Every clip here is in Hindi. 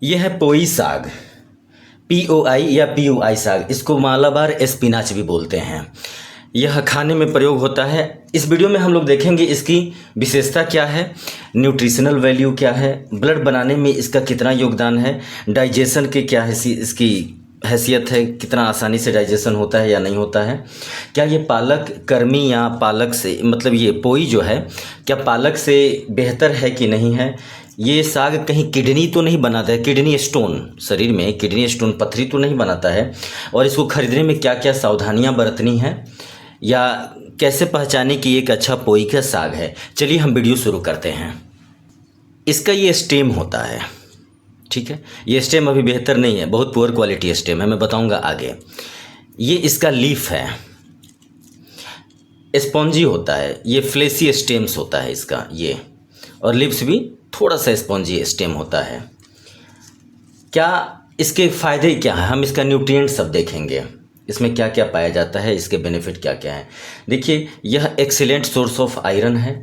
यह है पोई साग, POI या PUI साग, इसको मालाबार स्पिनाच भी बोलते हैं। यह खाने में प्रयोग होता है। इस वीडियो में हम लोग देखेंगे इसकी विशेषता क्या है, न्यूट्रिशनल वैल्यू क्या है, ब्लड बनाने में इसका कितना योगदान है, डाइजेशन के क्या है इसकी हैसियत है, कितना आसानी से डाइजेशन होता है या नहीं होता है, क्या ये पालक कर्मी या पालक से मतलब ये पोई जो है क्या पालक से बेहतर है कि नहीं है, ये साग कहीं किडनी तो नहीं बनाता है, किडनी स्टोन, शरीर में किडनी स्टोन पथरी तो नहीं बनाता है, और इसको खरीदने में क्या क्या सावधानियां बरतनी है या कैसे पहचाने कि एक अच्छा पोई का साग है। चलिए हम वीडियो शुरू करते हैं। इसका ये स्टेम होता है, ठीक है, ये स्टेम अभी बेहतर नहीं है, बहुत पुअर क्वालिटी स्टेम है, मैं बताऊंगा आगे। ये इसका लीफ है, स्पॉन्जी होता है, ये फ्लेसी स्टेम्स होता है इसका ये, और लिप्स भी थोड़ा सा स्पॉन्जी स्टेम होता है। क्या इसके फ़ायदे क्या हैं, हम इसका न्यूट्रिएंट सब देखेंगे, इसमें क्या क्या पाया जाता है, इसके बेनिफिट क्या क्या है। देखिए यह एक्सीलेंट सोर्स ऑफ आयरन है,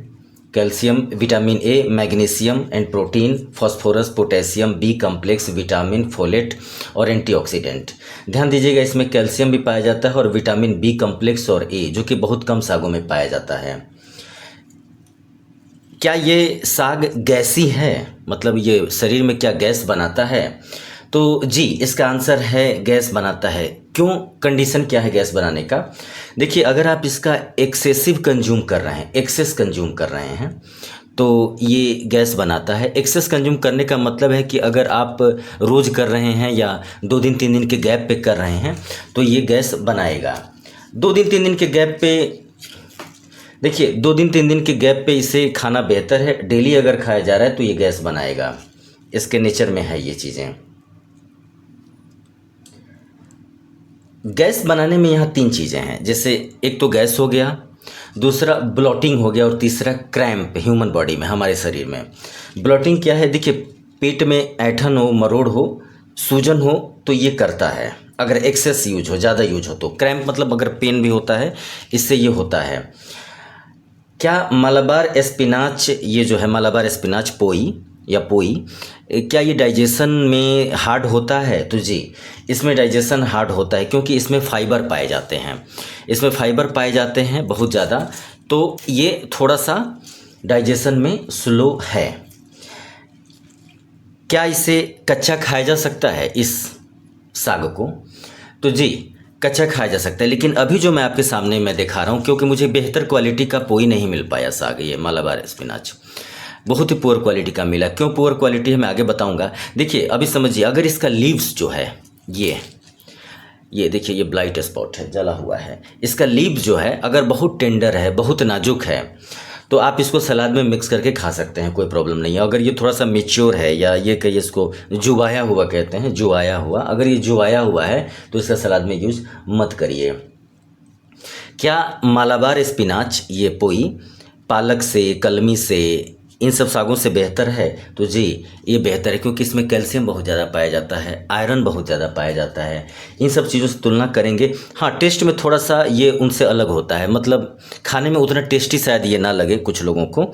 calcium, vitamin A, magnesium and protein, phosphorus, potassium, B complex, vitamin, folate और एंटीऑक्सीडेंट। ध्यान दीजिएगा इसमें कैल्शियम भी पाया जाता है और विटामिन बी कॉम्प्लेक्स और ए, जो कि बहुत कम सागों में पाया जाता है। क्या ये साग गैसी है, मतलब ये शरीर में क्या गैस बनाता है, तो जी इसका आंसर है गैस बनाता है। क्यों, कंडीशन क्या है गैस बनाने का। देखिए अगर आप इसका एक्सेसिव कंज्यूम कर रहे हैं, एक्सेस कंज्यूम कर रहे हैं तो ये गैस बनाता है। एक्सेस कंज्यूम करने का मतलब है कि अगर आप रोज़ कर रहे हैं या 2 दिन 3 दिन के गैप पे कर रहे हैं तो ये गैस बनाएगा। 2 दिन 3 दिन के गैप पे, देखिए 2 दिन 3 दिन के गैप पे इसे खाना बेहतर है। डेली अगर खाया जा रहा है तो ये गैस बनाएगा, इसके नेचर में है ये चीज़ें। गैस बनाने में यहाँ 3 चीज़ें हैं, जैसे एक तो गैस हो गया, दूसरा ब्लोटिंग हो गया और तीसरा क्रैम्प ह्यूमन बॉडी में, हमारे शरीर में। ब्लोटिंग क्या है, देखिए पेट में ऐंठन हो, मरोड़ हो, सूजन हो तो ये करता है अगर एक्सेस यूज हो, ज़्यादा यूज हो तो। क्रैम्प मतलब अगर पेन भी होता है, इससे ये होता है। क्या मालाबार स्पिनाच, ये जो है मालाबार स्पिनाच पोई या पोई, क्या ये डाइजेशन में हार्ड होता है, तो जी इसमें डाइजेशन हार्ड होता है क्योंकि इसमें फाइबर पाए जाते हैं, इसमें फाइबर पाए जाते हैं बहुत ज़्यादा, तो ये थोड़ा सा डाइजेशन में स्लो है। क्या इसे कच्चा खाया जा सकता है इस साग को, तो जी कच्चा खाया जा सकता है, लेकिन अभी जो मैं आपके सामने मैं दिखा रहा हूँ क्योंकि मुझे बेहतर क्वालिटी का पोई नहीं मिल पाया साग, ये मालाबार स्पिनाच बहुत ही पुअर क्वालिटी का मिला। क्यों पुअर क्वालिटी है मैं आगे बताऊंगा। देखिए अभी समझिए, अगर इसका लीव्स जो है ये देखिए ये ब्लाइट स्पॉट है, जला हुआ है, इसका लीव्स जो है अगर बहुत टेंडर है, बहुत नाजुक है, तो आप इसको सलाद में मिक्स करके खा सकते हैं, कोई प्रॉब्लम नहीं है। अगर ये थोड़ा सा मेच्योर है या ये कहिए इसको जुबाया हुआ कहते हैं, जुआया हुआ, अगर ये जुआया हुआ है तो इसका सलाद में यूज़ मत करिए। क्या मालाबार स्पिनाच ये पोई पालक से, कलमी से, इन सब सागों से बेहतर है, तो जी ये बेहतर है क्योंकि इसमें कैल्शियम बहुत ज़्यादा पाया जाता है, आयरन बहुत ज़्यादा पाया जाता है। इन सब चीज़ों से तुलना करेंगे, हाँ टेस्ट में थोड़ा सा ये उनसे अलग होता है, मतलब खाने में उतना टेस्टी शायद ये ना लगे कुछ लोगों को।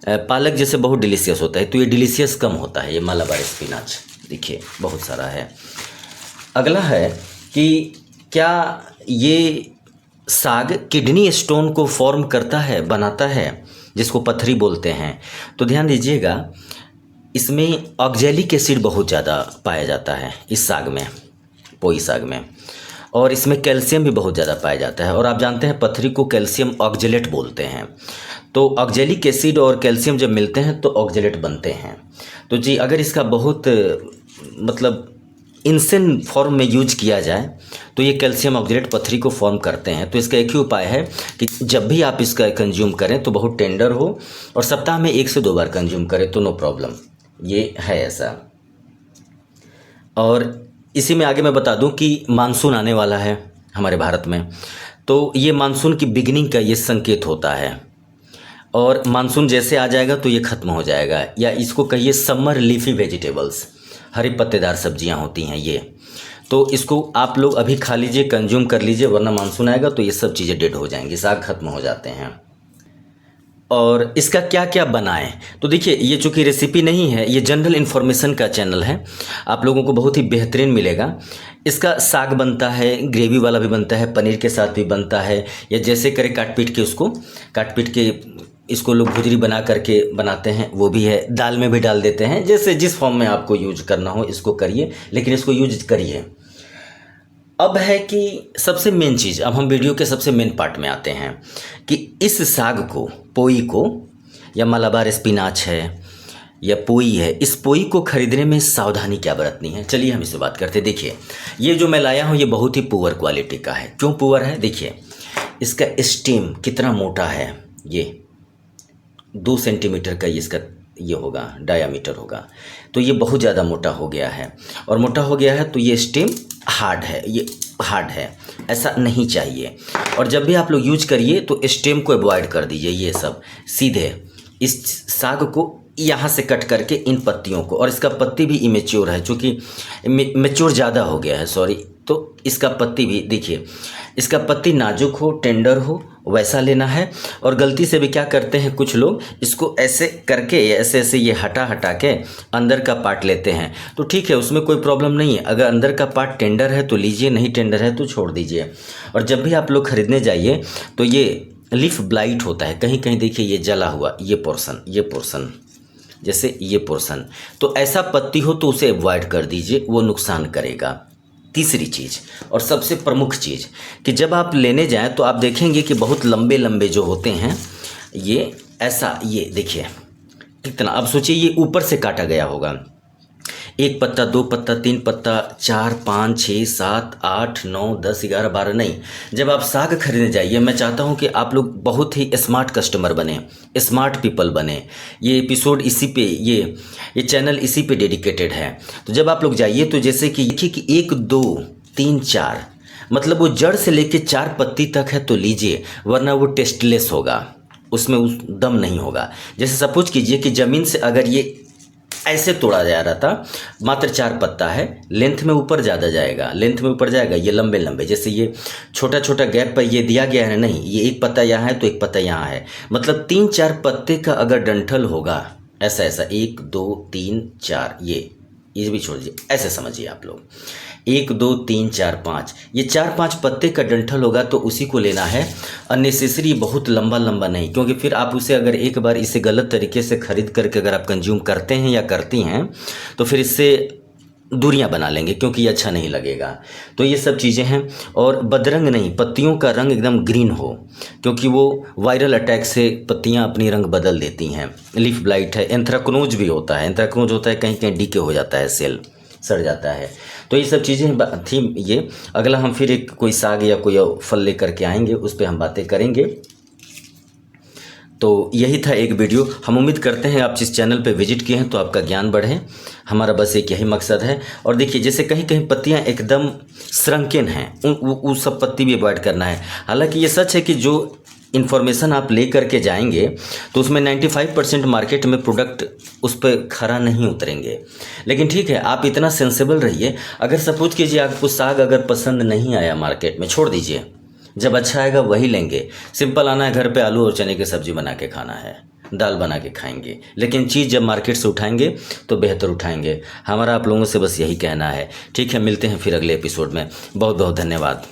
पालक जैसे बहुत डिलीशियस होता है तो ये डिलीशियस कम होता है, ये मालाबार स्पिनाच देखिए बहुत सारा है। अगला है कि क्या ये साग किडनी स्टोन को फॉर्म करता है, बनाता है, जिसको पथरी बोलते हैं, तो ध्यान दीजिएगा इसमें ऑक्जेलिक एसिड बहुत ज़्यादा पाया जाता है इस साग में, पोई साग में, और इसमें कैल्शियम भी बहुत ज़्यादा पाया जाता है। और आप जानते हैं पथरी को कैल्शियम ऑक्जेलेट बोलते हैं, तो ऑक्जेलिक एसिड और कैल्शियम जब मिलते हैं तो ऑक्जेलेट बनते हैं। तो जी अगर इसका बहुत मतलब इंसेन फॉर्म में यूज किया जाए तो ये कैल्शियम ऑक्जेलेट पथरी को फॉर्म करते हैं। तो इसका एक ही उपाय है कि जब भी आप इसका कंज्यूम करें तो बहुत टेंडर हो और सप्ताह में 1 से 2 बार कंज्यूम करें तो नो प्रॉब्लम, ये है ऐसा। और इसी में आगे मैं बता दूं कि मानसून आने वाला है हमारे भारत में, तो ये मानसून की बिगिनिंग का ये संकेत होता है, और मानसून जैसे आ जाएगा तो ये ख़त्म हो जाएगा, या इसको कहिए समर लीफी वेजिटेबल्स, हरी पत्तेदार सब्जियां होती हैं ये, तो इसको आप लोग अभी खा लीजिए, कंज्यूम कर लीजिए, वरना मानसून आएगा तो ये सब चीज़ें डेड हो जाएंगी, साग खत्म हो जाते हैं। और इसका क्या क्या बनाएं। तो देखिए, ये चूँकि रेसिपी नहीं है, ये जनरल इन्फॉर्मेशन का चैनल है, आप लोगों को बहुत ही बेहतरीन मिलेगा। इसका साग बनता है, ग्रेवी वाला भी बनता है, पनीर के साथ भी बनता है, या जैसे करे काट पीट के इसको लोग भुजरी बना करके बनाते हैं, वो भी है। दाल में भी डाल देते हैं, जैसे जिस फॉर्म में आपको यूज करना हो इसको करिए, लेकिन इसको यूज करिए। अब है कि सबसे मेन चीज़, अब हम वीडियो के सबसे मेन पार्ट में आते हैं कि इस साग को, पोई को, या मलाबार स्पिनाच है या पोई है, इस पोई को खरीदने में सावधानी क्या बरतनी है, चलिए हम इससे बात करते हैं। देखिए, ये जो मैं लाया हूँ ये बहुत ही पुअर क्वालिटी का है। क्यों पुअर है? देखिए, इसका स्टेम कितना मोटा है, ये 2 सेंटीमीटर का इसका ये होगा, डायामीटर होगा, तो ये बहुत ज़्यादा मोटा हो गया है। और मोटा हो गया है तो ये स्टेम हार्ड है, ये हार्ड है, ऐसा नहीं चाहिए। और जब भी आप लोग यूज करिए तो स्टेम को अवॉइड कर दीजिए, ये सब सीधे इस साग को यहाँ से कट करके इन पत्तियों को, और इसका पत्ती भी इमेच्योर है, चूँकि मेच्योर ज़्यादा हो गया है, सॉरी, तो इसका पत्ती भी देखिए, इसका पत्ती नाजुक हो, टेंडर हो, वैसा लेना है। और गलती से भी क्या करते हैं कुछ लोग, इसको ऐसे करके ऐसे ऐसे ये हटा के अंदर का पार्ट लेते हैं, तो ठीक है, उसमें कोई प्रॉब्लम नहीं है। अगर अंदर का पार्ट टेंडर है तो लीजिए, नहीं टेंडर है तो छोड़ दीजिए। और जब भी आप लोग खरीदने जाइए तो ये लीफ ब्लाइट होता है, कहीं कहीं देखिए ये जला हुआ, ये पोर्शन जैसे ये पोर्शन, तो ऐसा पत्ती हो तो उसे अवॉइड कर दीजिए, वो नुकसान करेगा। तीसरी चीज़ और सबसे प्रमुख चीज़ कि जब आप लेने जाएं तो आप देखेंगे कि बहुत लंबे लंबे जो होते हैं ये ऐसा, ये देखिए कितना, अब सोचिए ये ऊपर से काटा गया होगा, 1 पत्ता, 2 पत्ता, 3 पत्ता, 4, 5, 6, 7, 8, 9, 10, 11, 12 नहीं। जब आप साग खरीदने जाइए, मैं चाहता हूं कि आप लोग बहुत ही स्मार्ट कस्टमर बने, स्मार्ट पीपल बने। ये एपिसोड इसी पे, ये चैनल इसी पे डेडिकेटेड है। तो जब आप लोग जाइए तो जैसे कि देखिए कि 1, 2, 3, 4, मतलब वो जड़ से लेके 4 पत्ती तक है तो लीजिए, वरना वो टेस्टलेस होगा, उसमें उस दम नहीं होगा। जैसे सपोज कीजिए कि ज़मीन से अगर ये ऐसे तोड़ा जा रहा था, मात्र 4 पत्ता है, लेंथ में ऊपर ज़्यादा जाएगा, लेंथ में ऊपर जाएगा, ये लंबे लंबे, जैसे ये छोटा छोटा गैप पर ये दिया गया है, नहीं, ये 1 पत्ता यहाँ है तो 1 पत्ता यहाँ है, मतलब 3-4 पत्ते का अगर डंठल होगा, ऐसा ऐसा 1, 2, 3, 4, ये भी छोड़ दीजिए, ऐसे समझिए आप लोग, 1, 2, 3, 4, 5, ये 4-5 पत्ते का डंठल होगा तो उसी को लेना है। अननेसेसरी बहुत लंबा लंबा नहीं, क्योंकि फिर आप उसे अगर एक बार इसे गलत तरीके से खरीद करके अगर आप कंज्यूम करते हैं या करती हैं तो फिर इससे दूरियां बना लेंगे, क्योंकि ये अच्छा नहीं लगेगा। तो ये सब चीज़ें हैं। और बदरंग नहीं, पत्तियों का रंग एकदम ग्रीन हो, क्योंकि वो वायरल अटैक से पत्तियां अपनी रंग बदल देती हैं। लीफ ब्लाइट है, एंथ्राक्नोज भी होता है, एंथ्राक्नोज होता है, कहीं कहीं डीके हो जाता है, सेल सड़ जाता है। तो ये सब चीज़ें थी। ये अगला हम फिर एक कोई साग या कोई फल लेकर के आएंगे, उस पर हम बातें करेंगे। तो यही था एक वीडियो। हम उम्मीद करते हैं आप जिस चैनल पे विजिट किए हैं तो आपका ज्ञान बढ़े, हमारा बस एक यही मकसद है। और देखिए, जैसे कहीं कहीं पत्तियां एकदम श्रंकेन हैं, उन सब पत्ती भी अवॉइड करना है। हालांकि ये सच है कि जो इन्फॉर्मेशन आप ले करके जाएंगे तो उसमें 95% मार्केट में प्रोडक्ट उस पर खरा नहीं उतरेंगे, लेकिन ठीक है, आप इतना सेंसेबल रहिए। अगर सपोज कीजिए आपको साग अगर पसंद नहीं आया मार्केट में, छोड़ दीजिए, जब अच्छा आएगा वही लेंगे। सिंपल आना है घर पे, आलू और चने की सब्जी बना के खाना है, दाल बना के खाएंगे, लेकिन चीज़ जब मार्केट से उठाएंगे तो बेहतर उठाएंगे। हमारा आप लोगों से बस यही कहना है। ठीक है, मिलते हैं फिर अगले एपिसोड में। बहुत बहुत धन्यवाद।